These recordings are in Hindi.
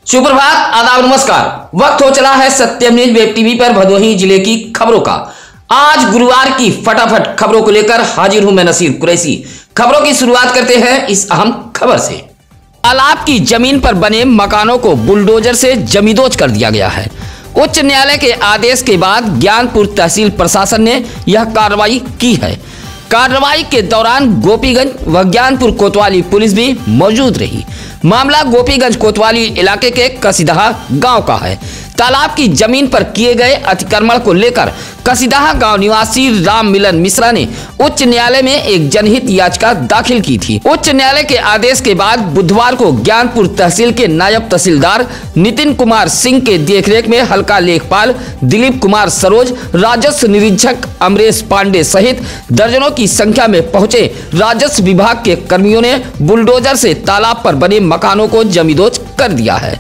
सुप्रभात, आदाब, नमस्कार। वक्त हो चला है सत्यम न्यूज वेब टीवी पर भदोही जिले की खबरों का। आज गुरुवार की फटाफट खबरों को लेकर हाजिर हूं मैं नसीर कुरैशी। खबरों की शुरुआत करते हैं इस अहम खबर से। तालाब की जमीन पर बने मकानों को बुलडोजर से जमींदोज कर दिया गया है। उच्च न्यायालय के आदेश के बाद ज्ञानपुर तहसील प्रशासन ने यह कार्रवाई की है। कार्रवाई के दौरान गोपीगंज व ज्ञानपुर कोतवाली पुलिस भी मौजूद रही। मामला गोपीगंज कोतवाली इलाके के कसीदहा गांव का है। तालाब की जमीन पर किए गए अतिक्रमण को लेकर कसीदहा गांव निवासी राम मिलन मिश्रा ने उच्च न्यायालय में एक जनहित याचिका दाखिल की थी। उच्च न्यायालय के आदेश के बाद बुधवार को ज्ञानपुर तहसील के नायब तहसीलदार नितिन कुमार सिंह के देखरेख में हल्का लेखपाल दिलीप कुमार सरोज, राजस्व निरीक्षक अमरेश पांडे सहित दर्जनों की संख्या में पहुंचे राजस्व विभाग के कर्मियों ने बुलडोजर से तालाब पर बने मकानों को जमींदोज कर दिया है।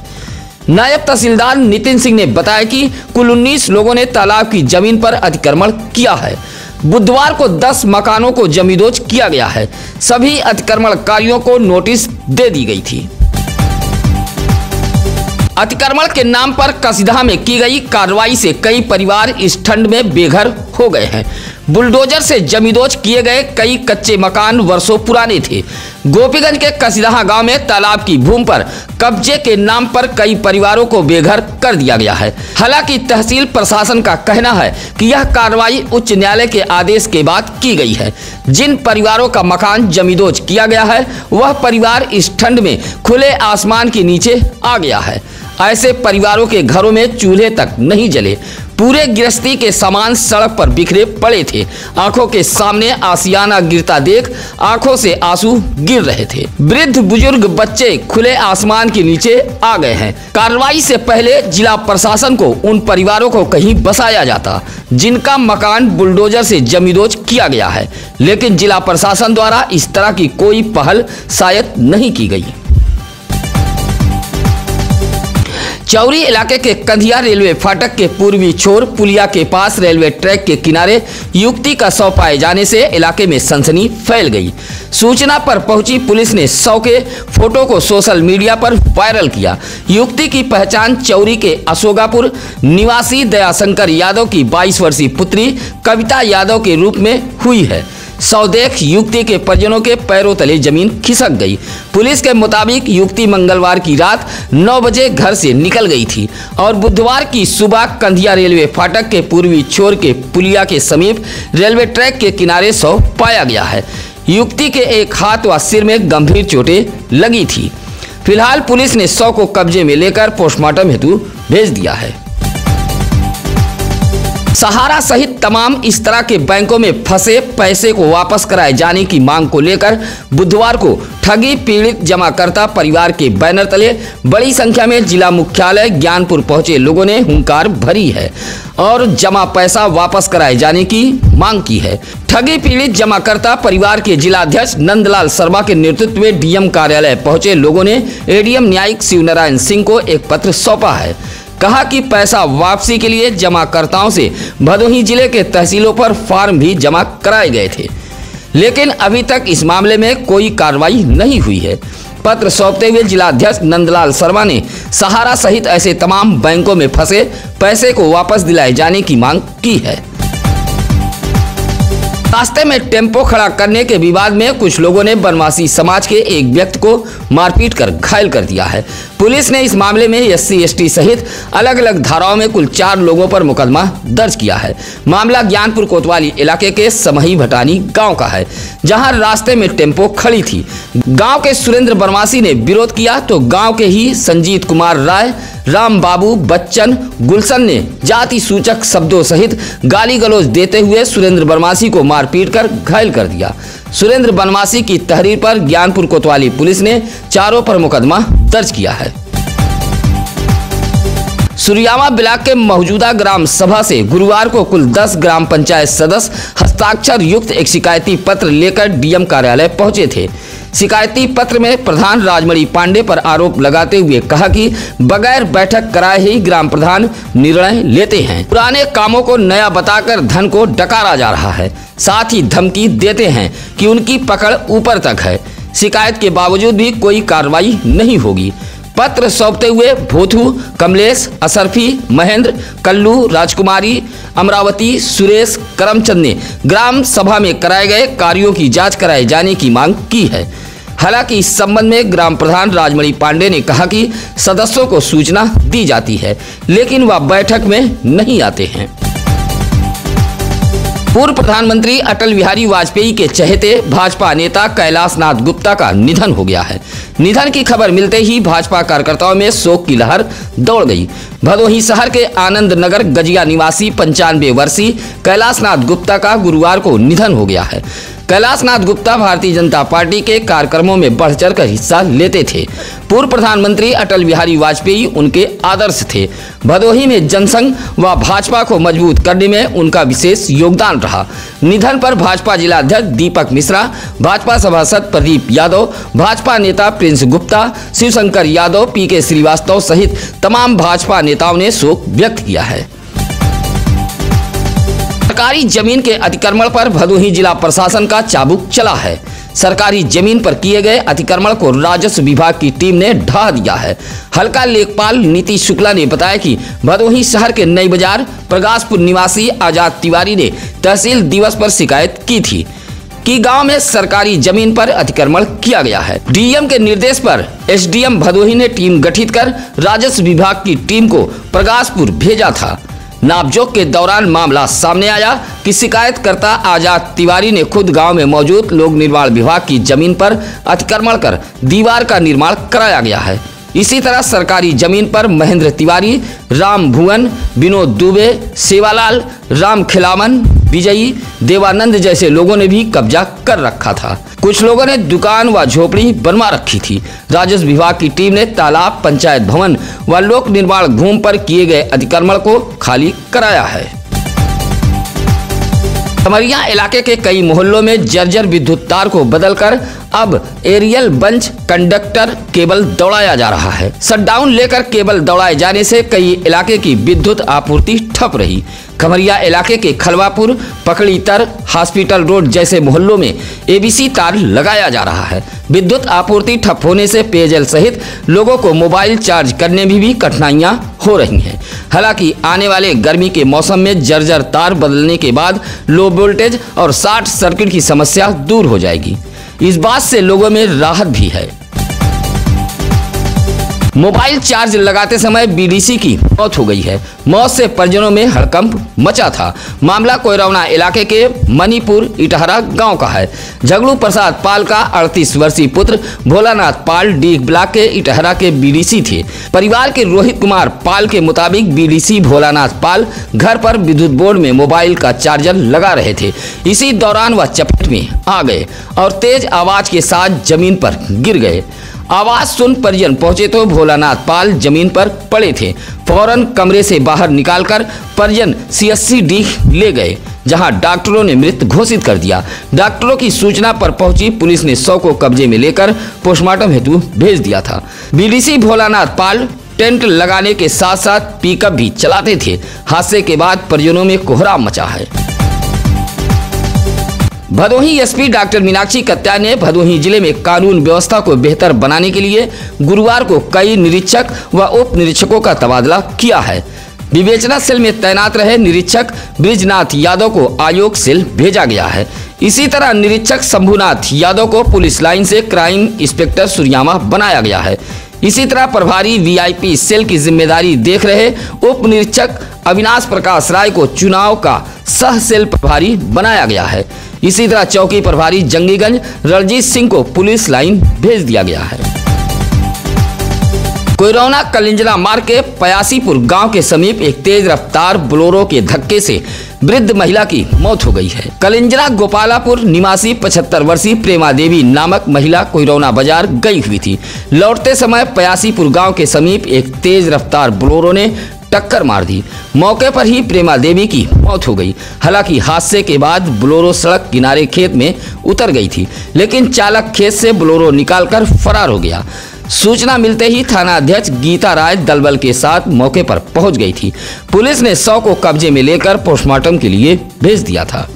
नायब तहसीलदार नितिन सिंह ने बताया कि कुल 19 लोगों ने तालाब की जमीन पर अतिक्रमण किया है। बुधवार को 10 मकानों को जमींदोज किया गया है। सभी अतिक्रमणकारियों को नोटिस दे दी गई थी। अतिक्रमण के नाम पर कसीदहा में की गई कार्रवाई से कई परिवार इस ठंड में बेघर हो गए हैं। बुलडोजर से जमींदोज किए गए कई कच्चे मकान वर्षों पुराने थे। गोपीगंज के कसीदहा गांव में तालाब की भूमि पर कब्जे के नाम पर कई परिवारों को बेघर कर दिया गया है। हालांकि तहसील प्रशासन का कहना है कि यह कार्रवाई उच्च न्यायालय के आदेश के बाद की गई है। जिन परिवारों का मकान जमींदोज किया गया है वह परिवार इस ठंड में खुले आसमान के नीचे आ गया है। ऐसे परिवारों के घरों में चूल्हे तक नहीं जले। पूरे गृहस्थी के सामान सड़क पर बिखरे पड़े थे। आंखों के सामने आशियाना गिरता देख आंखों से आंसू गिर रहे थे। वृद्ध बुजुर्ग बच्चे खुले आसमान के नीचे आ गए हैं। कार्रवाई से पहले जिला प्रशासन को उन परिवारों को कहीं बसाया जाता जिनका मकान बुलडोजर से जमींदोज किया गया है, लेकिन जिला प्रशासन द्वारा इस तरह की कोई पहल शायद नहीं की गई। चौरी इलाके के कंधिया रेलवे फाटक के पूर्वी छोर पुलिया के पास रेलवे ट्रैक के किनारे युवती का शव पाए जाने से इलाके में सनसनी फैल गई। सूचना पर पहुंची पुलिस ने शव के फोटो को सोशल मीडिया पर वायरल किया। युवती की पहचान चौरी के अशोकापुर निवासी दयाशंकर यादव की 22 वर्षीय पुत्री कविता यादव के रूप में हुई है। शव देख युवती के परिजनों के पैरों तले जमीन खिसक गई। पुलिस के मुताबिक युवती मंगलवार की रात 9 बजे घर से निकल गई थी और बुधवार की सुबह कंधिया रेलवे फाटक के पूर्वी छोर के पुलिया के समीप रेलवे ट्रैक के किनारे शव पाया गया है। युवती के एक हाथ व सिर में गंभीर चोटें लगी थी। फिलहाल पुलिस ने शव को कब्जे में लेकर पोस्टमार्टम हेतु भेज दिया है। सहारा सहित तमाम इस तरह के बैंकों में फंसे पैसे को वापस कराए जाने की मांग को लेकर बुधवार को ठगी पीड़ित जमाकर्ता परिवार के बैनर तले बड़ी संख्या में जिला मुख्यालय ज्ञानपुर पहुंचे लोगों ने हुंकार भरी है और जमा पैसा वापस कराए जाने की मांग की है। ठगी पीड़ित जमाकर्ता परिवार के जिलाध्यक्ष नंदलाल शर्मा के नेतृत्व में डीएम कार्यालय पहुंचे लोगों ने एडीएम न्यायिक शिवनारायण सिंह को एक पत्र सौंपा है। कहा कि पैसा वापसी के लिए जमाकर्ताओं से भदोही जिले के तहसीलों पर फॉर्म भी जमा कराए गए थे, लेकिन अभी तक इस मामले में कोई कार्रवाई नहीं हुई है। पत्र सौंपते हुए जिलाध्यक्ष नंदलाल शर्मा ने सहारा सहित ऐसे तमाम बैंकों में फंसे पैसे को वापस दिलाए जाने की मांग की है। रास्ते में टेम्पो खड़ा करने के विवाद में कुछ लोगों ने बनवासी समाज के एक व्यक्ति को मारपीट कर घायल कर दिया है। पुलिस ने इस मामले में SC/ST सहित अलग अलग धाराओं में कुल 4 लोगों पर मुकदमा दर्ज किया है। मामला ज्ञानपुर कोतवाली इलाके के समही भटानी गांव का है, जहां रास्ते में टेम्पो खड़ी थी। गांव के सुरेंद्र बनवासी ने विरोध किया तो गांव के ही संजीत कुमार राय, राम बाबू बच्चन, गुलशन ने जाति सूचक शब्दों सहित गाली गलौज देते हुए सुरेंद्र बनवासी को मारपीट कर घायल कर दिया। सुरेंद्र बनवासी की तहरीर पर ज्ञानपुर कोतवाली पुलिस ने चारों पर मुकदमा दर्ज किया है। सुरियामा ब्लॉक के मौजूदा ग्राम सभा से गुरुवार को कुल 10 ग्राम पंचायत सदस्य हस्ताक्षर युक्त एक शिकायती पत्र लेकर डीएम कार्यालय पहुंचे थे। शिकायती पत्र में प्रधान राजमणि पांडे पर आरोप लगाते हुए कहा कि बगैर बैठक कराए ही ग्राम प्रधान निर्णय लेते हैं। पुराने कामों को नया बताकर धन को डकारा जा रहा है। साथ ही धमकी देते हैं कि उनकी पकड़ ऊपर तक है। शिकायत के बावजूद भी कोई कार्रवाई नहीं होगी। पत्र सौंपते हुए भोथू, कमलेश, असरफी, महेंद्र, कल्लू, राजकुमारी, अमरावती, सुरेश, करमचंद ने ग्राम सभा में कराए गए कार्यों की जांच कराए जाने की मांग की है। हालांकि इस संबंध में ग्राम प्रधान राजमणि पांडे ने कहा कि सदस्यों को सूचना दी जाती है, लेकिन वह बैठक में नहीं आते हैं। पूर्व प्रधानमंत्री अटल बिहारी वाजपेयी के चहेते भाजपा नेता कैलाश नाथ गुप्ता का निधन हो गया है। निधन की खबर मिलते ही भाजपा कार्यकर्ताओं में शोक की लहर दौड़ गई। भदोही शहर के आनंद नगर गजिया निवासी 95 वर्षीय कैलाश नाथ गुप्ता का गुरुवार को निधन हो गया है। कैलाश नाथ गुप्ता भारतीय जनता पार्टी के कार्यक्रमों में बढ़ चढ़ कर हिस्सा लेते थे। पूर्व प्रधानमंत्री अटल बिहारी वाजपेयी उनके आदर्श थे। भदोही में जनसंघ व भाजपा को मजबूत करने में उनका विशेष योगदान रहा। निधन पर भाजपा जिलाध्यक्ष दीपक मिश्रा, भाजपा सभासद प्रदीप यादव, भाजपा नेता प्रिंस गुप्ता, शिवशंकर यादव, पीके श्रीवास्तव सहित तमाम भाजपा नेताओं ने शोक व्यक्त किया है। सरकारी जमीन के अतिक्रमण पर भदोही जिला प्रशासन का चाबुक चला है। सरकारी जमीन पर किए गए अतिक्रमण को राजस्व विभाग की टीम ने ढा दिया है। हल्का लेखपाल नीतीश शुक्ला ने बताया कि भदोही शहर के नई बाजार प्रकाशपुर निवासी आजाद तिवारी ने तहसील दिवस पर शिकायत की थी कि गांव में सरकारी जमीन पर अतिक्रमण किया गया है। डीएम के निर्देश पर एसडीएम भदोही ने टीम गठित कर राजस्व विभाग की टीम को प्रकाशपुर भेजा था। नापजोक के दौरान मामला सामने आया कि शिकायतकर्ता आजाद तिवारी ने खुद गांव में मौजूद लोक निर्माण विभाग की जमीन पर अतिक्रमण कर दीवार का निर्माण कराया गया है। इसी तरह सरकारी जमीन पर महेंद्र तिवारी, राम भुवन, विनोद दुबे, सेवालाल, राम खिलावन, विजयी, देवानंद जैसे लोगों ने भी कब्जा कर रखा था। कुछ लोगों ने दुकान व झोपड़ी बनवा रखी थी। राजस्व विभाग की टीम ने तालाब, पंचायत भवन व लोक निर्माण भूमि पर किए गए अतिक्रमण को खाली कराया है। खमरिया इलाके के कई मोहल्लों में जर्जर विद्युत तार को बदलकर अब एरियल बंच कंडक्टर केबल दौड़ाया जा रहा है। शटडाउन लेकर केबल दौड़ाए जाने से कई इलाके की विद्युत आपूर्ति ठप रही। खमरिया इलाके के खलवापुर, पकड़ीतर, हॉस्पिटल रोड जैसे मोहल्लों में एबीसी तार लगाया जा रहा है। विद्युत आपूर्ति ठप होने से पेयजल सहित लोगों को मोबाइल चार्ज करने में भी कठिनाइयां हो रही हैं। हालांकि आने वाले गर्मी के मौसम में जर्जर तार बदलने के बाद लो वोल्टेज और शॉर्ट सर्किट की समस्या दूर हो जाएगी। इस बात से लोगों में राहत भी है। मोबाइल चार्ज लगाते समय बीडीसी की मौत हो गई है। मौत से परिजनों में हड़कंप मचा था। मामला कोयरौना इलाके के मणिपुर इटहरा गांव का है। झगड़ू प्रसाद पाल का 38 वर्षीय पुत्र भोलानाथ पाल डीग ब्लॉक के इटहरा के बीडीसी थे। परिवार के रोहित कुमार पाल के मुताबिक बीडीसी भोलानाथ पाल घर पर विद्युत बोर्ड में मोबाइल का चार्जर लगा रहे थे। इसी दौरान वह चपेट में आ गए और तेज आवाज के साथ जमीन पर गिर गए। आवाज सुन परिजन पहुंचे तो भोलानाथ पाल जमीन पर पड़े थे। फौरन कमरे से बाहर निकालकर परिजन CSCD ले गए, जहां डॉक्टरों ने मृत घोषित कर दिया। डॉक्टरों की सूचना पर पहुंची पुलिस ने शव को कब्जे में लेकर पोस्टमार्टम हेतु भेज दिया था। बीडीसी भोलानाथ पाल टेंट लगाने के साथ साथ पिकअप भी चलाते थे। हादसे के बाद परिजनों में कोहराम मचा है। भदोही एसपी डॉक्टर मीनाक्षी कत्याल ने भदोही जिले में कानून व्यवस्था को बेहतर बनाने के लिए गुरुवार को कई निरीक्षक व उप निरीक्षकों का तबादला किया है। विवेचना सेल में तैनात रहे निरीक्षक ब्रिजनाथ यादव को आयोग सेल भेजा गया है। इसी तरह निरीक्षक शंभुनाथ यादव को पुलिस लाइन से क्राइम इंस्पेक्टर सुरयामा बनाया गया है। इसी तरह प्रभारी VIP सेल की जिम्मेदारी देख रहे उप निरीक्षक अविनाश प्रकाश राय को चुनाव का सह सेल प्रभारी बनाया गया है। इसी तरह चौकी प्रभारी जंगीगंज रणजीत सिंह को पुलिस लाइन भेज दिया गया है। कोयरौना कलिंजरा मार्ग के पयासीपुर गांव के समीप एक तेज रफ्तार बोलेरो के धक्के से वृद्ध महिला की मौत हो गई है। कलिंजरा गोपालापुर निवासी 75 वर्षीय प्रेमा देवी नामक महिला कोयरौना बाजार गई हुई थी। लौटते समय पयासीपुर गांव के समीप एक तेज रफ्तार बोलेरो ने टक्कर मार दी। मौके पर ही प्रेमा देवी की मौत हो गई। हालांकि हादसे के बाद बोलेरो सड़क किनारे खेत में उतर गई थी, लेकिन चालक खेत से बोलेरो निकालकर फरार हो गया। सूचना मिलते ही थाना अध्यक्ष गीता राय दलबल के साथ मौके पर पहुंच गई थी। पुलिस ने शव को कब्जे में लेकर पोस्टमार्टम के लिए भेज दिया था।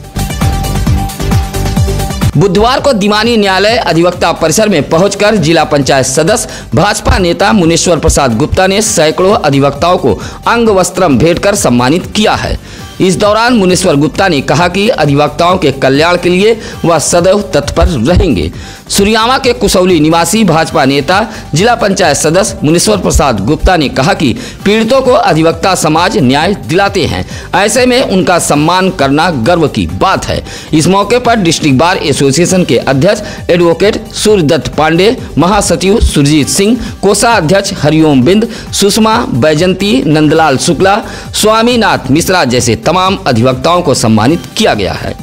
बुधवार को दीवानी न्यायालय अधिवक्ता परिसर में पहुंचकर जिला पंचायत सदस्य भाजपा नेता मुनेश्वर प्रसाद गुप्ता ने सैकड़ों अधिवक्ताओं को अंग वस्त्रम भेंट कर सम्मानित किया है। इस दौरान मुनेश्वर गुप्ता ने कहा कि अधिवक्ताओं के कल्याण के लिए वह सदैव तत्पर रहेंगे। सुरियामा के कुसौली निवासी भाजपा नेता जिला पंचायत सदस्य मुनेश्वर प्रसाद गुप्ता ने कहा कि पीड़ितों को अधिवक्ता समाज न्याय दिलाते हैं, ऐसे में उनका सम्मान करना गर्व की बात है। इस मौके पर डिस्ट्रिक्ट बार एसोसिएशन के अध्यक्ष एडवोकेट सूर्यदत्त पांडे, महासचिव सुरजीत सिंह, कोषाध्यक्ष हरिओम बिंद, सुषमा बैजंती, नंदलाल शुक्ला, स्वामीनाथ मिश्रा जैसे तमाम अधिवक्ताओं को सम्मानित किया गया है।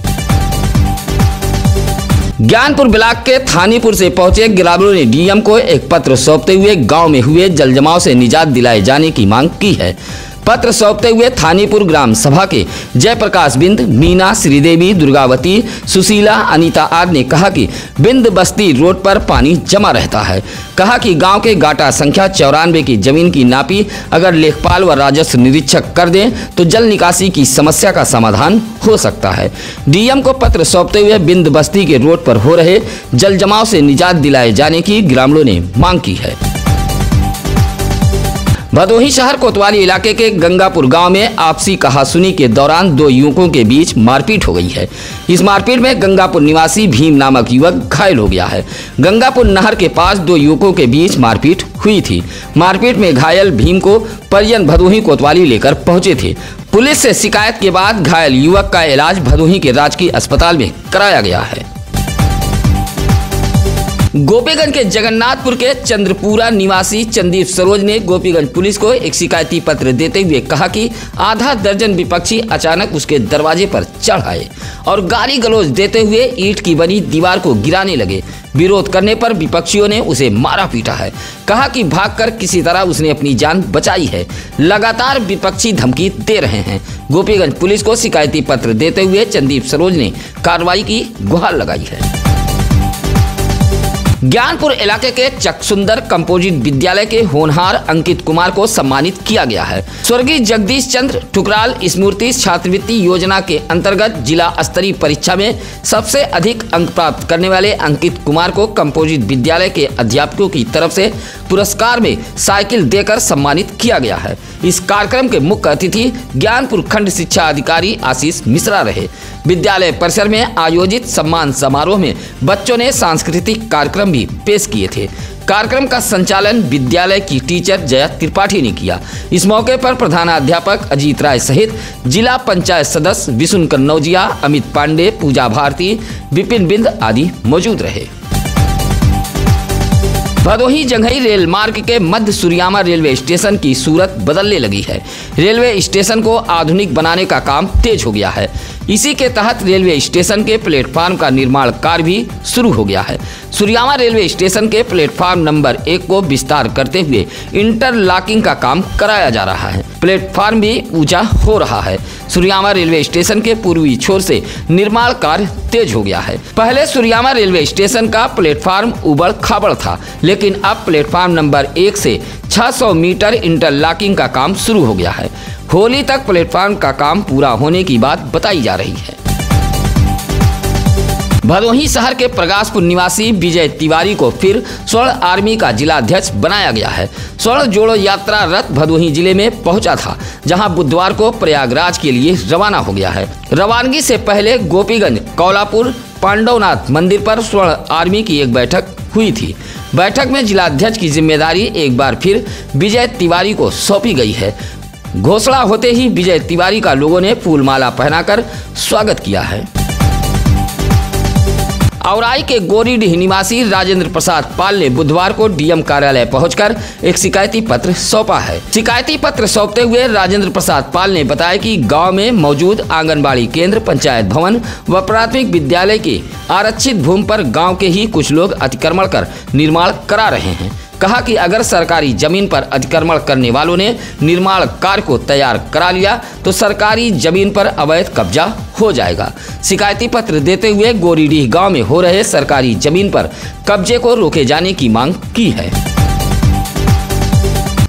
ज्ञानपुर ब्लॉक के थानीपुर से पहुंचे ग्रामीणों ने डीएम को एक पत्र सौंपते हुए गांव में हुए जलजमाव से निजात दिलाए जाने की मांग की है। पत्र सौंपते हुए थानीपुर ग्राम सभा के जयप्रकाश बिंद, मीना, श्रीदेवी, दुर्गावती, सुशीला, अनीता आदि ने कहा कि बिंद बस्ती रोड पर पानी जमा रहता है। कहा कि गांव के गाटा संख्या 94 की जमीन की नापी अगर लेखपाल व राजस्व निरीक्षक कर दें तो जल निकासी की समस्या का समाधान हो सकता है। डीएम को पत्र सौंपते हुए बिंद बस्ती के रोड पर हो रहे जल जमाव से निजात दिलाए जाने की ग्रामीणों ने मांग की है। भदोही शहर कोतवाली इलाके के गंगापुर गांव में आपसी कहासुनी के दौरान दो युवकों के बीच मारपीट हो गई है। इस मारपीट में गंगापुर निवासी भीम नामक युवक घायल हो गया है। गंगापुर नहर के पास दो युवकों के बीच मारपीट हुई थी। मारपीट में घायल भीम को परिजन भदोही कोतवाली लेकर पहुंचे थे। पुलिस से शिकायत के बाद घायल युवक का इलाज भदोही के राजकीय अस्पताल में कराया गया है। गोपीगंज के जगन्नाथपुर के चंद्रपुरा निवासी चंदीप सरोज ने गोपीगंज पुलिस को एक शिकायती पत्र देते हुए कहा कि आधा दर्जन विपक्षी अचानक उसके दरवाजे पर चढ़ आए और गाली गलौज देते हुए ईंट की बनी दीवार को गिराने लगे। विरोध करने पर विपक्षियों ने उसे मारा पीटा है। कहा कि भागकर किसी तरह उसने अपनी जान बचाई है। लगातार विपक्षी धमकी दे रहे हैं। गोपीगंज पुलिस को शिकायती पत्र देते हुए चंदीप सरोज ने कार्रवाई की गुहार लगाई है। ज्ञानपुर इलाके के चकसुंदर कंपोजिट विद्यालय के होनहार अंकित कुमार को सम्मानित किया गया है। स्वर्गीय जगदीश चंद्र ठुकराल स्मृति छात्रवृत्ति योजना के अंतर्गत जिला स्तरीय परीक्षा में सबसे अधिक अंक प्राप्त करने वाले अंकित कुमार को कंपोजिट विद्यालय के अध्यापकों की तरफ से पुरस्कार में साइकिल देकर सम्मानित किया गया है। इस कार्यक्रम के मुख्य अतिथि ज्ञानपुर खंड शिक्षा अधिकारी आशीष मिश्रा रहे। विद्यालय परिसर में आयोजित सम्मान समारोह में बच्चों ने सांस्कृतिक कार्यक्रम भी पेश किए थे। कार्यक्रम का संचालन विद्यालय की टीचर जया त्रिपाठी ने किया। इस मौके पर प्रधानाध्यापक अजीत राय सहित जिला पंचायत सदस्य विष्णु कन्नौजिया, अमित पांडे, पूजा भारती, विपिन बिंद आदि मौजूद रहे। भदोही जंघई रेल मार्ग के मध्य सुरियामा रेलवे स्टेशन की सूरत बदलने लगी है। रेलवे स्टेशन को आधुनिक बनाने का काम तेज हो गया है। इसी के तहत रेलवे स्टेशन के प्लेटफार्म का निर्माण कार्य भी शुरू हो गया है। सुरियामा रेलवे स्टेशन के प्लेटफार्म नंबर 1 को विस्तार करते हुए इंटरलॉकिंग का काम कराया जा रहा है। प्लेटफार्म भी ऊंचा हो रहा है। सुरियामा रेलवे स्टेशन के पूर्वी छोर से निर्माण कार्य तेज हो गया है। पहले सुरियामा रेलवे स्टेशन का प्लेटफार्म उबड़ खाबड़ था, लेकिन अब प्लेटफार्म नंबर 1 से 600 मीटर इंटरलॉकिंग का काम शुरू हो गया है। होली तक प्लेटफार्म का काम पूरा होने की बात बताई जा रही है। भदोही शहर के प्रकाशपुर निवासी विजय तिवारी को फिर स्वर्ण आर्मी का जिलाध्यक्ष बनाया गया है। स्वर्ण जोड़ो यात्रा रथ भदोही जिले में पहुंचा था, जहां बुधवार को प्रयागराज के लिए रवाना हो गया है। रवानगी से पहले गोपीगंज कौलापुर पांडवनाथ मंदिर पर स्वर्ण आर्मी की एक बैठक हुई थी। बैठक में जिलाध्यक्ष की जिम्मेदारी एक बार फिर विजय तिवारी को सौंपी गई है। घोषणा होते ही विजय तिवारी का लोगों ने फूलमाला पहनाकर स्वागत किया है। औराई के गोरीडीह निवासी राजेंद्र प्रसाद पाल ने बुधवार को डीएम कार्यालय पहुंचकर एक शिकायती पत्र सौंपा है। शिकायती पत्र सौंपते हुए राजेंद्र प्रसाद पाल ने बताया कि गांव में मौजूद आंगनबाड़ी केंद्र, पंचायत भवन व प्राथमिक विद्यालय के आरक्षित भूमि पर गांव के ही कुछ लोग अतिक्रमण कर निर्माण करा रहे हैं। कहा कि अगर सरकारी जमीन पर अतिक्रमण करने वालों ने निर्माण कार्य को तैयार करा लिया तो सरकारी जमीन पर अवैध कब्जा हो जाएगा। शिकायती पत्र देते हुए गोरीडीह गांव में हो रहे सरकारी जमीन पर कब्जे को रोके जाने की मांग की है।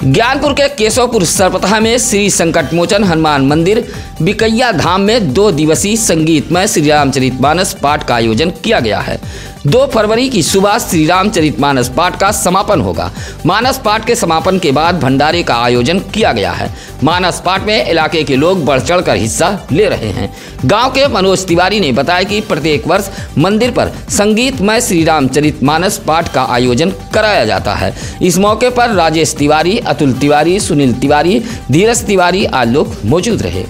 ज्ञानपुर के केशवपुर सरपतहा में श्री संकटमोचन हनुमान मंदिर बिकैया धाम में 2 दिवसीय संगीतमय श्री रामचरितमानस पाठ का आयोजन किया गया है। 2 फरवरी की सुबह श्री रामचरितमानस पाठ का समापन होगा। मानस पाठ के समापन के बाद भंडारे का आयोजन किया गया है। मानस पाठ में इलाके के लोग बढ़ चढ़ कर हिस्सा ले रहे हैं। गांव के मनोज तिवारी ने बताया कि प्रत्येक वर्ष मंदिर पर संगीतमय श्री रामचरितमानस पाठ का आयोजन कराया जाता है। इस मौके पर राजेश तिवारी, अतुल तिवारी, सुनील तिवारी, धीरज तिवारी आदि लोग मौजूद रहे।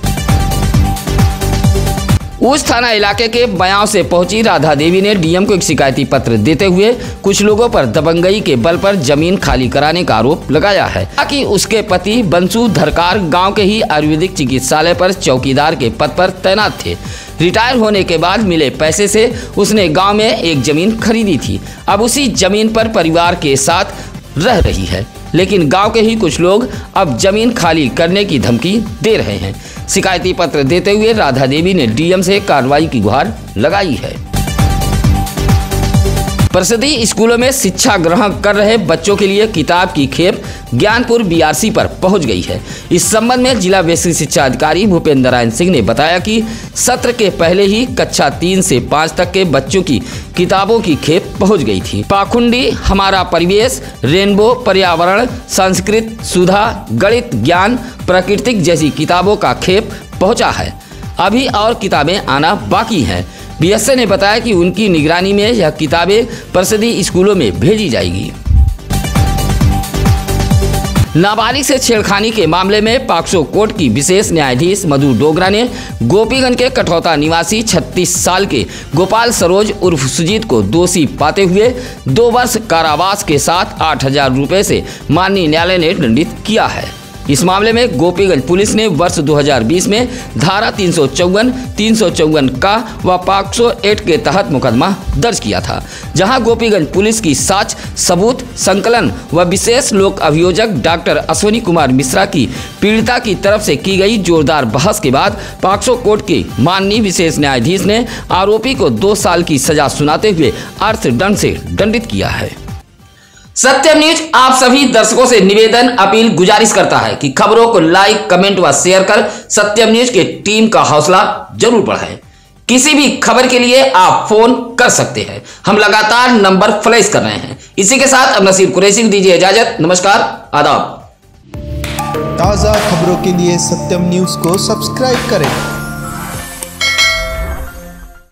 उस थाना इलाके के बयां से पहुंची राधा देवी ने डीएम को एक शिकायती पत्र देते हुए कुछ लोगों पर दबंगई के बल पर जमीन खाली कराने का आरोप लगाया है, ताकि उसके पति बंसू धरकार गांव के ही आयुर्वेदिक चिकित्सालय पर चौकीदार के पद पर तैनात थे। रिटायर होने के बाद मिले पैसे से उसने गांव में एक जमीन खरीदी थी। अब उसी जमीन पर परिवार के साथ रह रही है, लेकिन गांव के ही कुछ लोग अब जमीन खाली करने की धमकी दे रहे हैं। शिकायती पत्र देते हुए राधा देवी ने डीएम से कार्रवाई की गुहार लगाई है। परिषदीय स्कूलों में शिक्षा ग्रहण कर रहे बच्चों के लिए किताब की खेप ज्ञानपुर बीआरसी पर पहुंच गई है। इस संबंध में जिला बेसिक शिक्षा अधिकारी भूपेंद्र नारायण सिंह ने बताया कि सत्र के पहले ही कक्षा 3 से 5 तक के बच्चों की किताबों की खेप पहुंच गई थी। पाखुंडी, हमारा परिवेश, रेनबो, पर्यावरण, संस्कृत, सुधा, गणित, ज्ञान, प्राकृतिक जैसी किताबों का खेप पहुंचा है। अभी और किताबें आना बाकी हैं। बीएसए ने बताया कि उनकी निगरानी में यह किताबें परिषदीय स्कूलों में भेजी जाएगी। नाबालिग से छेड़खानी के मामले में पॉक्सो कोर्ट की विशेष न्यायाधीश मधु डोगरा ने गोपीगंज के कठौता निवासी 36 साल के गोपाल सरोज उर्फ सुजीत को दोषी पाते हुए 2 वर्ष कारावास के साथ 8,000 रुपये से माननीय न्यायालय ने दंडित किया है। इस मामले में गोपीगंज पुलिस ने वर्ष 2020 में धारा 354, 354 का व पॉक्सो एक्ट के तहत मुकदमा दर्ज किया था, जहां गोपीगंज पुलिस की साक्ष्य सबूत संकलन व विशेष लोक अभियोजक डॉक्टर अश्विनी कुमार मिश्रा की पीड़िता की तरफ से की गई जोरदार बहस के बाद पॉक्सो कोर्ट के माननीय विशेष न्यायाधीश ने आरोपी को 2 साल की सजा सुनाते हुए अर्थदंड से दंडित किया है। सत्यम न्यूज आप सभी दर्शकों से निवेदन, अपील, गुजारिश करता है कि खबरों को लाइक, कमेंट व शेयर कर सत्यम न्यूज के टीम का हौसला जरूर बढ़ाएं। किसी भी खबर के लिए आप फोन कर सकते हैं, हम लगातार नंबर फ्लैश कर रहे हैं। इसी के साथ अब नसीर कुरैशी को दीजिए इजाजत। नमस्कार, आदाब। ताज़ा खबरों के लिए सत्यम न्यूज को सब्सक्राइब करें।